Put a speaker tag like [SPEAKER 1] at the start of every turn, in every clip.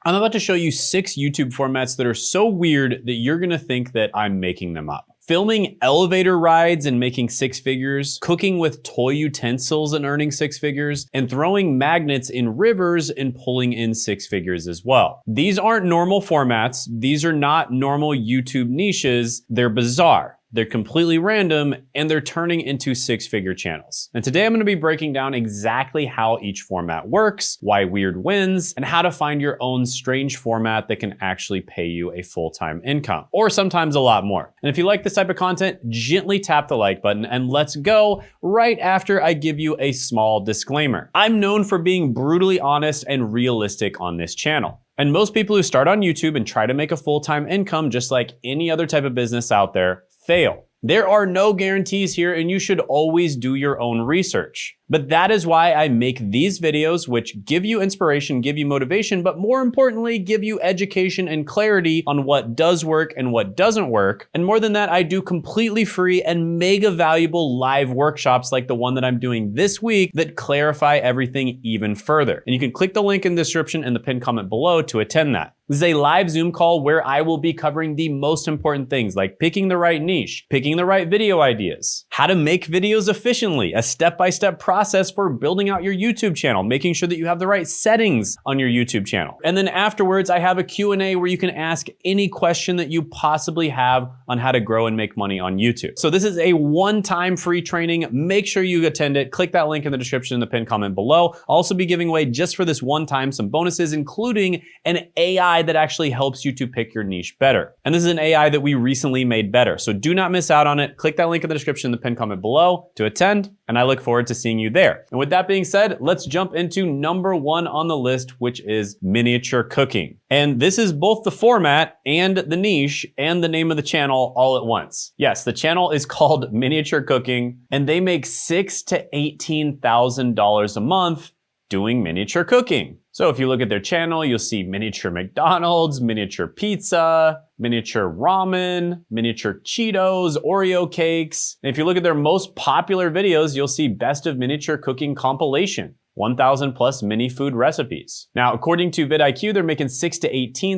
[SPEAKER 1] I'm about to show you 6 YouTube formats that are so weird that you're gonna think that I'm making them up. Filming elevator rides and making 6 figures, cooking with toy utensils and earning 6 figures, and throwing magnets in rivers and pulling in 6 figures as well. These aren't normal formats. These are not normal YouTube niches. They're bizarre. They're completely random, and they're turning into 6-figure channels. And today I'm gonna be breaking down exactly how each format works, why weird wins, and how to find your own strange format that can actually pay you a full-time income, or sometimes a lot more. And if you like this type of content, gently tap the like button, and let's go right after I give you a small disclaimer. I'm known for being brutally honest and realistic on this channel. And most people who start on YouTube and try to make a full-time income, just like any other type of business out there, fail. There are no guarantees here, and you should always do your own research. But that is why I make these videos, which give you inspiration, give you motivation, but more importantly, give you education and clarity on what does work and what doesn't work. And more than that, I do completely free and mega valuable live workshops like the one that I'm doing this week that clarify everything even further. And you can click the link in the description and the pinned comment below to attend that. This is a live Zoom call where I will be covering the most important things like picking the right niche, picking the right video ideas, how to make videos efficiently, a step-by-step process for building out your YouTube channel, making sure that you have the right settings on your YouTube channel. And then afterwards, I have a Q&A where you can ask any question that you possibly have on how to grow and make money on YouTube. So this is a one-time free training. Make sure you attend it. Click that link in the description in the pinned comment below. I'll also be giving away just for this one time some bonuses, including an AI that actually helps you to pick your niche better. And this is an AI that we recently made better. So do not miss out on it. Click that link in the description in the pinned comment below to attend, and I look forward to seeing you there. And with that being said, let's jump into number 1 on the list, which is miniature cooking. And this is both the format and the niche and the name of the channel all at once. Yes, the channel is called Miniature Cooking, and they make $6,000 to $18,000 a month doing miniature cooking. So if you look at their channel, you'll see miniature McDonald's, miniature pizza, miniature ramen, miniature Cheetos, Oreo cakes. And if you look at their most popular videos, you'll see best of miniature cooking compilation, 1,000 plus mini food recipes. Now, according to vidIQ, they're making $6,000 to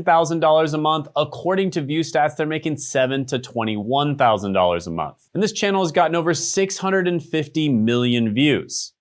[SPEAKER 1] $18,000 a month. According to View Stats, they're making $7,000 to $21,000 a month. And this channel has gotten over 650 million views.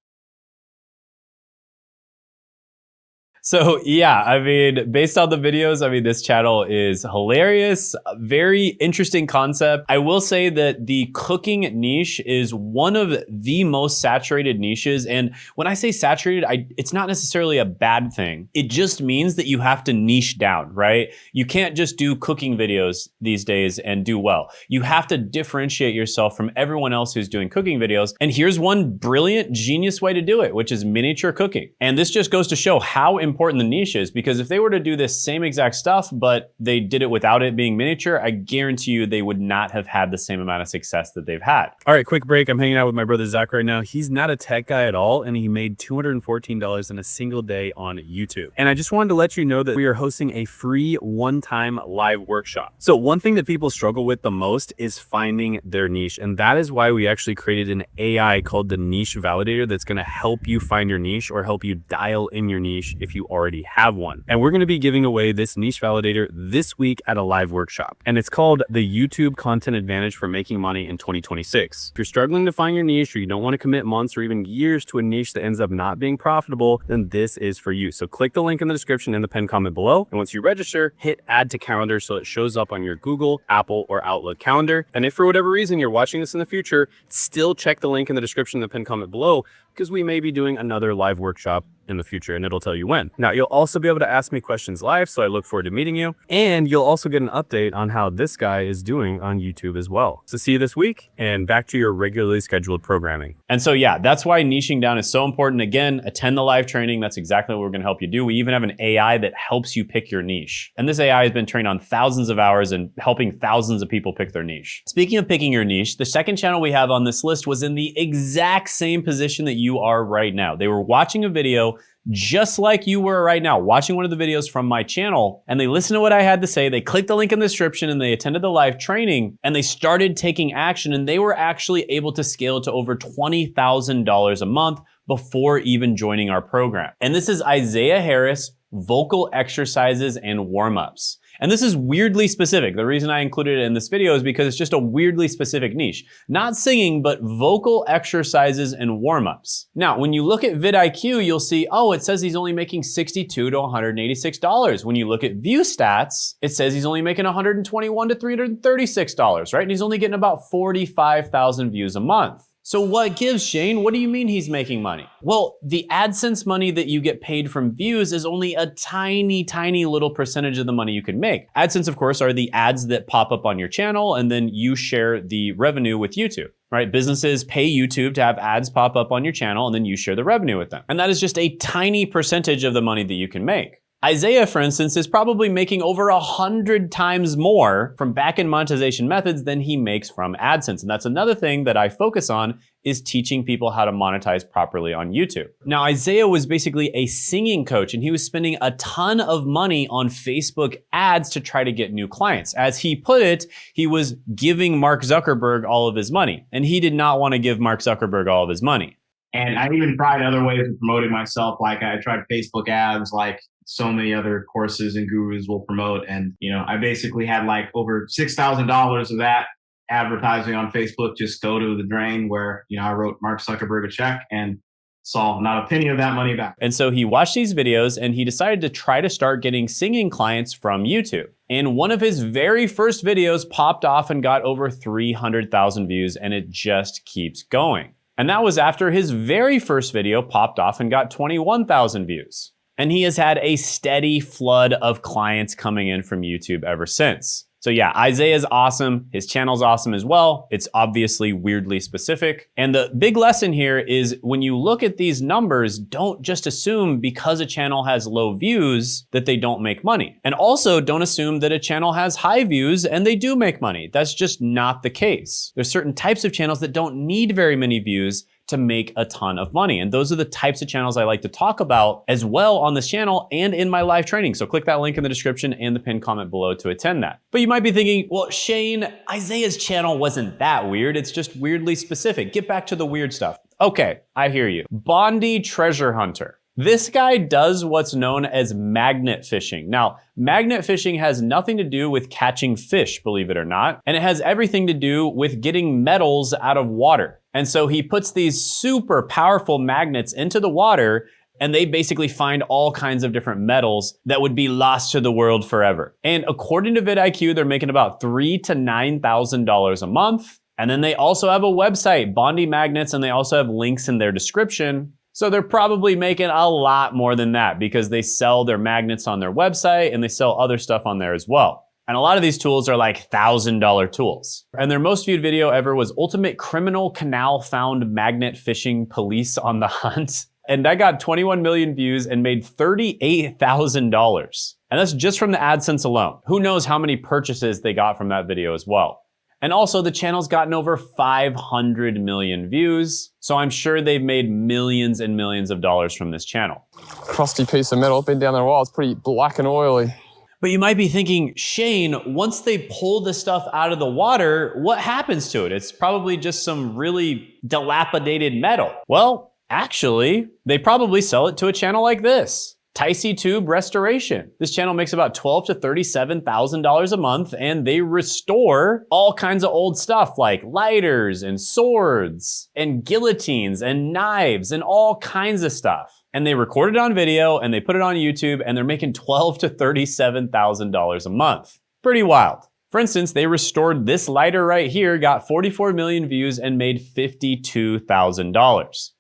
[SPEAKER 1] So yeah, I mean, based on the videos, I mean, this channel is hilarious, a very interesting concept. I will say that the cooking niche is one of the most saturated niches. And when I say saturated, it's not necessarily a bad thing. It just means that you have to niche down, right? You can't just do cooking videos these days and do well. You have to differentiate yourself from everyone else who's doing cooking videos. And here's one brilliant, genius way to do it, which is miniature cooking. And this just goes to show how important the niche is, because if they were to do this same exact stuff, but they did it without it being miniature, I guarantee you they would not have had the same amount of success that they've had.
[SPEAKER 2] All right, quick break. I'm hanging out with my brother Zach right now. He's not a tech guy at all, and he made $214 in a single day on YouTube. And I just wanted to let you know that we are hosting a free one-time live workshop. So one thing that people struggle with the most is finding their niche. And that is why we actually created an AI called the Niche Validator that's gonna help you find your niche or help you dial in your niche if you already have one. And we're going to be giving away this niche validator this week at a live workshop. And it's called the YouTube Content Advantage for Making Money in 2026. If you're struggling to find your niche, or you don't want to commit months or even years to a niche that ends up not being profitable, then this is for you. So click the link in the description in the pinned comment below. And once you register, hit add to calendar so it shows up on your Google, Apple, or Outlook calendar. And if for whatever reason you're watching this in the future, still check the link in the description in the pinned comment below, because we may be doing another live workshop in the future, and it'll tell you when. Now, you'll also be able to ask me questions live, so I look forward to meeting you. And you'll also get an update on how this guy is doing on YouTube as well. So see you this week, and back to your regularly scheduled programming.
[SPEAKER 1] And so yeah, that's why niching down is so important. Again, attend the live training. That's exactly what we're gonna help you do. We even have an AI that helps you pick your niche. And this AI has been trained on thousands of hours and helping thousands of people pick their niche. Speaking of picking your niche, the second channel we have on this list was in the exact same position that you are right now. They were watching a video just like you were right now, watching one of the videos from my channel, and they listened to what I had to say, they clicked the link in the description, and they attended the live training, and they started taking action, and they were actually able to scale to over $20,000 a month before even joining our program. And this is Isaiah Harris, vocal exercises and warm-ups. And this is weirdly specific. The reason I included it in this video is because it's just a weirdly specific niche. Not singing, but vocal exercises and warm-ups. Now, when you look at vidIQ, you'll see, oh, it says he's only making $62 to $186. When you look at view stats, it says he's only making $121 to $336, right? And he's only getting about 45,000 views a month. So what gives, Shane? What do you mean he's making money? Well, the AdSense money that you get paid from views is only a tiny, tiny little percentage of the money you can make. AdSense, of course, are the ads that pop up on your channel, and then you share the revenue with YouTube, right? Businesses pay YouTube to have ads pop up on your channel, and then you share the revenue with them. And that is just a tiny percentage of the money that you can make. Isaiah, for instance, is probably making over 100 times more from back-end monetization methods than he makes from AdSense. And that's another thing that I focus on, is teaching people how to monetize properly on YouTube. Now, Isaiah was basically a singing coach, and he was spending a ton of money on Facebook ads to try to get new clients. As he put it, he was giving Mark Zuckerberg all of his money, and he did not want to give Mark Zuckerberg all of his money.
[SPEAKER 3] And I even tried other ways of promoting myself. Like I tried Facebook ads, like so many other courses and gurus will promote. And, I basically had like over $6,000 of that advertising on Facebook just go to the drain, where, I wrote Mark Zuckerberg a check and saw not a penny of that money back.
[SPEAKER 1] And so he watched these videos and he decided to try to start getting singing clients from YouTube. And one of his very first videos popped off and got over 300,000 views, and it just keeps going. And that was after his very first video popped off and got 21,000 views. And he has had a steady flood of clients coming in from YouTube ever since. So yeah, Isaiah's awesome. His channel's awesome as well. It's obviously weirdly specific. And the big lesson here is, when you look at these numbers, don't just assume because a channel has low views that they don't make money. And also don't assume that a channel has high views and they do make money. That's just not the case. There's certain types of channels that don't need very many views to make a ton of money. And those are the types of channels I like to talk about as well on this channel and in my live training. So click that link in the description and the pinned comment below to attend that. But you might be thinking, well, Shane, Isaiah's channel wasn't that weird. It's just weirdly specific. Get back to the weird stuff. Okay, I hear you. Bondi Treasure Hunter. This guy does what's known as magnet fishing. Now, magnet fishing has nothing to do with catching fish, believe it or not, and it has everything to do with getting metals out of water. And so he puts these super powerful magnets into the water, and they basically find all kinds of different metals that would be lost to the world forever. And according to vidIQ, they're making about $3,000 to $9,000 a month. And then they also have a website, Bondi Magnets, and they also have links in their description. So they're probably making a lot more than that, because they sell their magnets on their website and they sell other stuff on there as well. And a lot of these tools are like $1,000 tools. And their most viewed video ever was Ultimate Criminal Canal Found Magnet Fishing Police on the Hunt. And that got 21 million views and made $38,000. And that's just from the AdSense alone. Who knows how many purchases they got from that video as well. And also, the channel's gotten over 500 million views, so I'm sure they've made millions and millions of dollars from this channel.
[SPEAKER 4] Crusty piece of metal, been down there a while, it's pretty black and oily.
[SPEAKER 1] But you might be thinking, Shane, once they pull this stuff out of the water, what happens to it? It's probably just some really dilapidated metal. Well, actually, they probably sell it to a channel like this. Ticey Tube Restoration. This channel makes about $12,000 to $37,000 a month, and they restore all kinds of old stuff like lighters and swords and guillotines and knives and all kinds of stuff. And they record it on video and they put it on YouTube, and they're making $12,000 to $37,000 a month. Pretty wild. For instance, they restored this lighter right here, got 44 million views and made $52,000.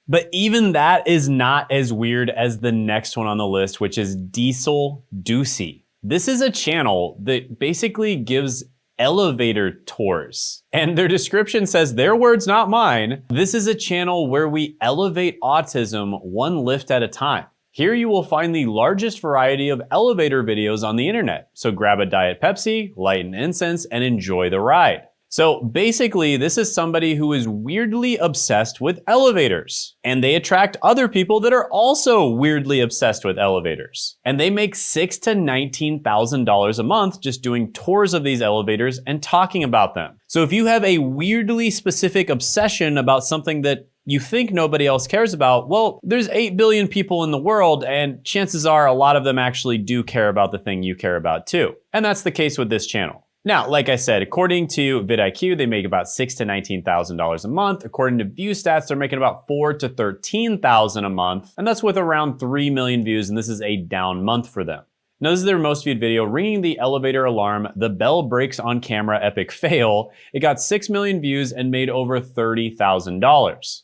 [SPEAKER 1] But even that is not as weird as the next one on the list, which is Diesel Ducey. This is a channel that basically gives elevator tours. And their description says, their words, not mine, this is a channel where we elevate autism one lift at a time. Here you will find the largest variety of elevator videos on the internet. So grab a Diet Pepsi, light an incense, and enjoy the ride. So basically, this is somebody who is weirdly obsessed with elevators, and they attract other people that are also weirdly obsessed with elevators. And they make $6,000 to $19,000 a month just doing tours of these elevators and talking about them. So if you have a weirdly specific obsession about something that you think nobody else cares about, well, there's 8 billion people in the world, and chances are a lot of them actually do care about the thing you care about too. And that's the case with this channel. Now, like I said, according to vidIQ, they make about $6,000 to $19,000 a month. According to view stats, they're making about $4,000 to $13,000 a month, and that's with around 3 million views, and this is a down month for them. Now, this is their most viewed video, ringing the elevator alarm, the bell breaks on camera, epic fail. It got 6 million views and made over $30,000.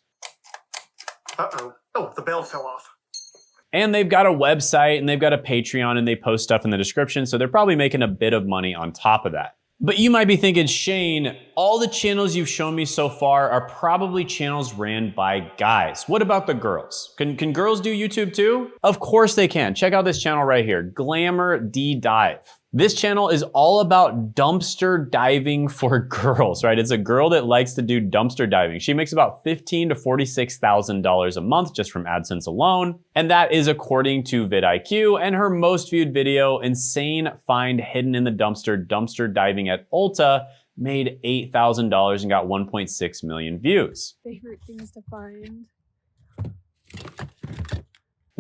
[SPEAKER 5] Uh-oh. Oh, the bell fell off.
[SPEAKER 1] And they've got a website and they've got a Patreon and they post stuff in the description, so they're probably making a bit of money on top of that. But you might be thinking, Shane, all the channels you've shown me so far are probably channels ran by guys. What about the girls? Can girls do YouTube too? Of course they can. Check out this channel right here, Glamour D Dive. This channel is all about dumpster diving for girls, right? It's a girl that likes to do dumpster diving. She makes about $15,000 to $46,000 a month just from AdSense alone. And that is according to vidIQ, and her most viewed video, Insane Find Hidden in the Dumpster Diving at Ulta, made $8,000 and got 1.6 million views.
[SPEAKER 6] Favorite things to find.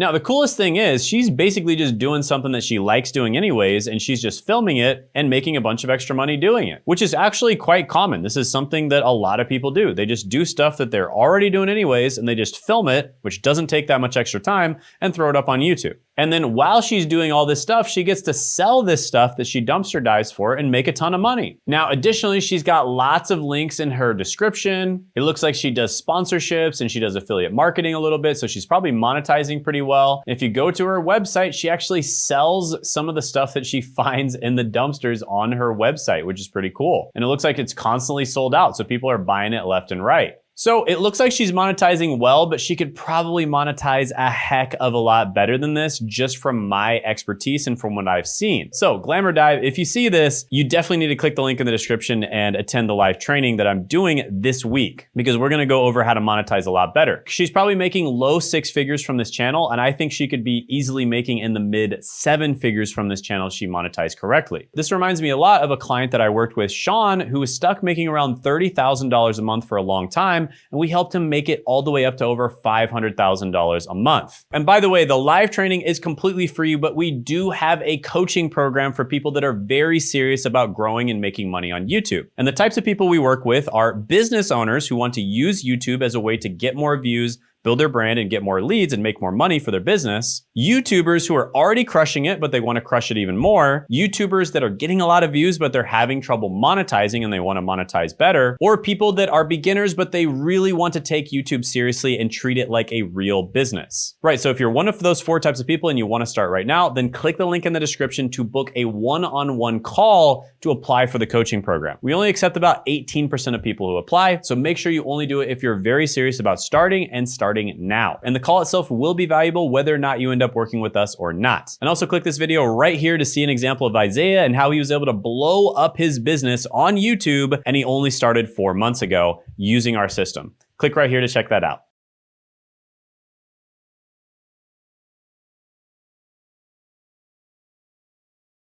[SPEAKER 1] Now, the coolest thing is she's basically just doing something that she likes doing anyways, and she's just filming it and making a bunch of extra money doing it, which is actually quite common. This is something that a lot of people do. They just do stuff that they're already doing anyways, and they just film it, which doesn't take that much extra time, and throw it up on YouTube. And then while she's doing all this stuff, she gets to sell this stuff that she dumpster dives for and make a ton of money. Now, additionally, she's got lots of links in her description. It looks like she does sponsorships and she does affiliate marketing a little bit, so she's probably monetizing pretty well. And if you go to her website, she actually sells some of the stuff that she finds in the dumpsters on her website, which is pretty cool. And it looks like it's constantly sold out, so people are buying it left and right. So it looks like she's monetizing well, but she could probably monetize a heck of a lot better than this just from my expertise and from what I've seen. So Glamour Dive, if you see this, you definitely need to click the link in the description and attend the live training that I'm doing this week, because we're gonna go over how to monetize a lot better. She's probably making low 6 figures from this channel, and I think she could be easily making in the mid 7 figures from this channel if she monetized correctly. This reminds me a lot of a client that I worked with, Sean, who was stuck making around $30,000 a month for a long time, and we helped him make it all the way up to over $500,000 a month. And by the way, the live training is completely free, but we do have a coaching program for people that are very serious about growing and making money on YouTube. And the types of people we work with are business owners who want to use YouTube as a way to get more views, build their brand and get more leads and make more money for their business. YouTubers who are already crushing it, but they want to crush it even more. YouTubers that are getting a lot of views, but they're having trouble monetizing and they want to monetize better. Or people that are beginners, but they really want to take YouTube seriously and treat it like a real business. Right, so if you're one of those 4 types of people and you want to start right now, then click the link in the description to book a one-on-one call to apply for the coaching program. We only accept about 18% of people who apply, so make sure you only do it if you're very serious about starting now. And the call itself will be valuable whether or not you end up working with us or not. And also click this video right here to see an example of Isaiah and how he was able to blow up his business on YouTube, and he only started 4 months ago using our system. Click right here to check that out.